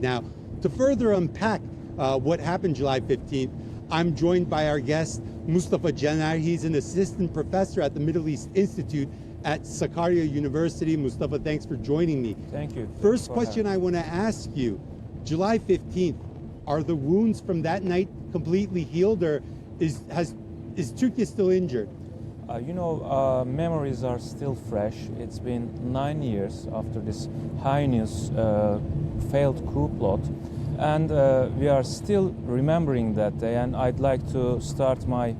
Now, to further unpack what happened July 15th, I'm joined by our guest, Mustafa Caner. He's an assistant professor at the Middle East Institute at Sakarya University. Mustafa, thanks for joining me. Thank you. First question I want to ask you, July 15th, are the wounds from that night completely healed, or is Turkey still injured? Memories are still fresh. It's been 9 years after this heinous failed coup plot, and we are still remembering that day. And I'd like to start my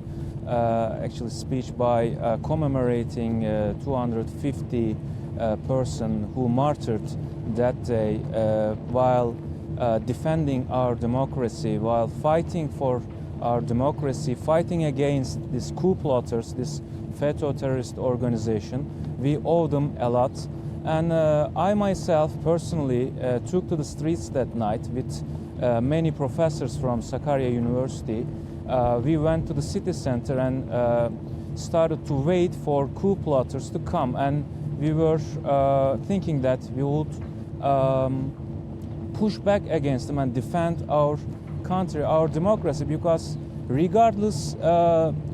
speech by commemorating 250 person who martyred that day while defending our democracy, while fighting for our democracy, fighting against these coup plotters, this FETO terrorist organization. We owe them a lot. And I myself personally took to the streets that night with many professors from Sakarya University. We went to the city center and started to wait for coup plotters to come. And we were thinking that we would push back against them and defend our country, our democracy, because regardless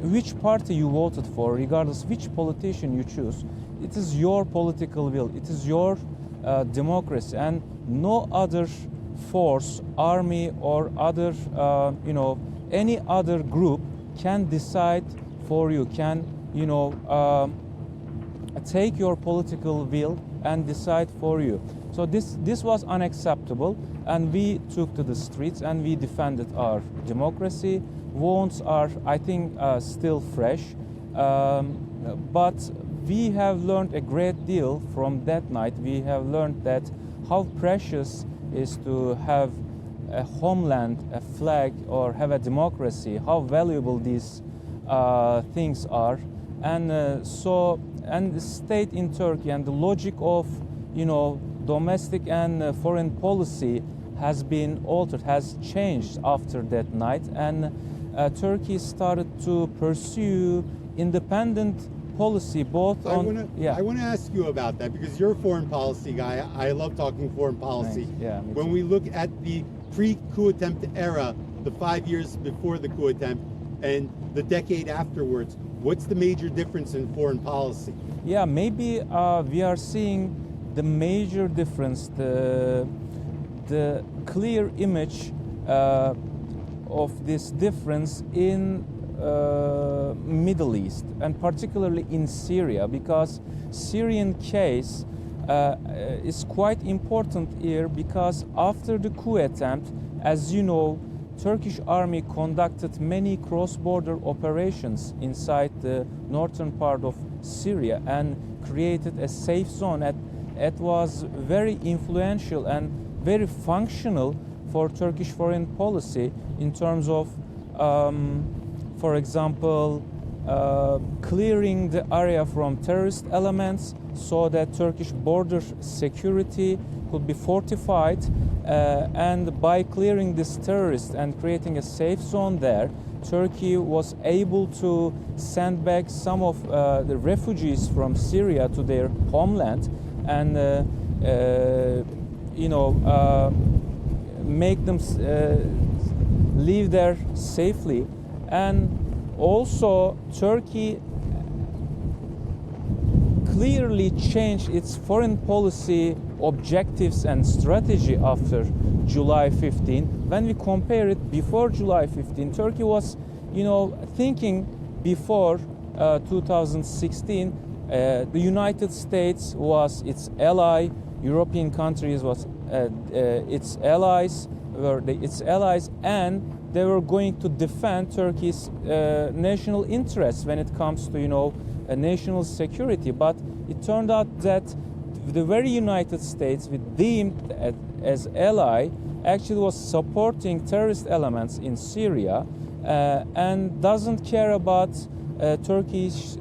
which party you voted for, regardless which politician you choose, it is your political will, it is your democracy, and no other force, army, or other, any other group can decide for you, can, take your political will and decide for you. So this was unacceptable, and we took to the streets and we defended our democracy. Wounds are, I think, still fresh, but we have learned a great deal from that night. We have learned that how precious is to have a homeland, a flag, or have a democracy, how valuable these things are. And and the state in Turkey and the logic of, domestic and foreign policy has been altered, has changed after that night, and Turkey started to pursue independent policy both I want to ask you about that, because you're a foreign policy guy. I love talking foreign policy. Thanks. Yeah, me when too. we look at the pre-coup attempt era, the 5 years before the coup attempt, and the decade afterwards, what's the major difference in foreign policy? Yeah, maybe we are seeing the major difference, the clear image of this difference in Middle East, and particularly in Syria, because Syrian case is quite important here, because after the coup attempt, as you know, Turkish army conducted many cross-border operations inside the northern part of Syria and created a safe zone. It was very influential and very functional for Turkish foreign policy in terms of, for example, clearing the area from terrorist elements so that Turkish border security could be fortified, and by clearing this terrorist and creating a safe zone there, Turkey was able to send back some of the refugees from Syria to their homeland and make them live there safely. And also Turkey clearly changed its foreign policy objectives and strategy after July 15. When we compare it before July 15, Turkey was, thinking before 2016, the United States was its ally, European countries was its allies, and they were going to defend Turkey's national interests when it comes to, national security. But it turned out that the very United States, we deemed as ally, actually was supporting terrorist elements in Syria and doesn't care about Turkey's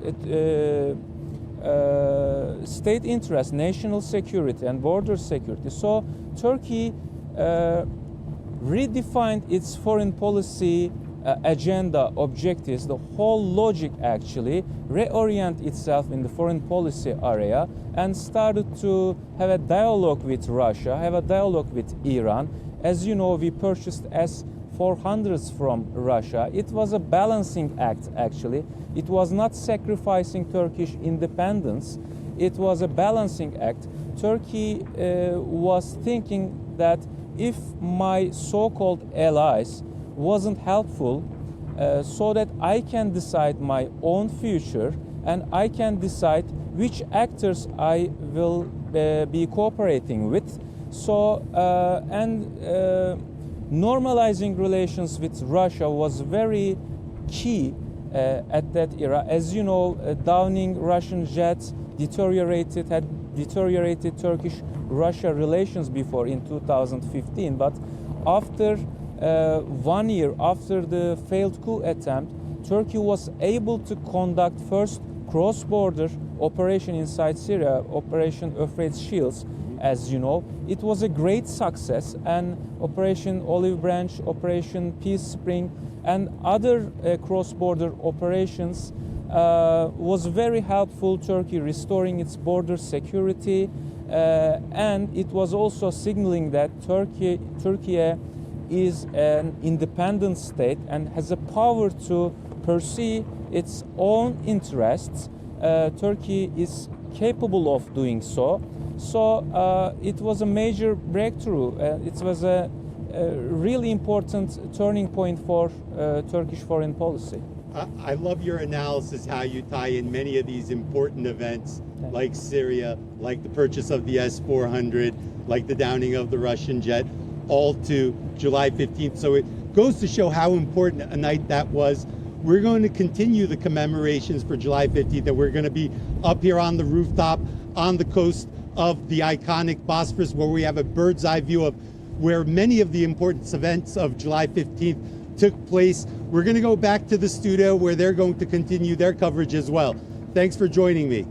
state interest, national security and border security. So Turkey redefined its foreign policy agenda, objectives, the whole logic actually reorient itself in the foreign policy area and started to have a dialogue with Russia, have a dialogue with Iran. As you know, we purchased S-400s from Russia. It was a balancing act actually. It was not sacrificing Turkish independence. It was a balancing act. Turkey was thinking that if my so-called allies wasn't helpful, so that I can decide my own future and I can decide which actors I will be cooperating with. So normalizing relations with Russia was very key at that era. As you know, downing Russian jets had deteriorated Turkish-Russia relations before in 2015. But after 1 year after the failed coup attempt, Turkey was able to conduct first cross-border operation inside Syria, Operation Euphrates Shields, as you know. It was a great success, and Operation Olive Branch, Operation Peace Spring, and other cross-border operations was very helpful, Turkey restoring its border security, and it was also signaling that Turkey is an independent state and has a power to pursue its own interests. Turkey is capable of doing so. So it was a major breakthrough. It was a really important turning point for Turkish foreign policy. I love your analysis, how you tie in many of these important events like Syria, like the purchase of the S-400, like the downing of the Russian jet, all to July 15th. So it goes to show how important a night that was. We're going to continue the commemorations for July 15th, and we're going to be up here on the rooftop on the coast of the iconic Bosphorus, where we have a bird's eye view of where many of the important events of July 15th took place. We're going to go back to the studio where they're going to continue their coverage as well. Thanks for joining me.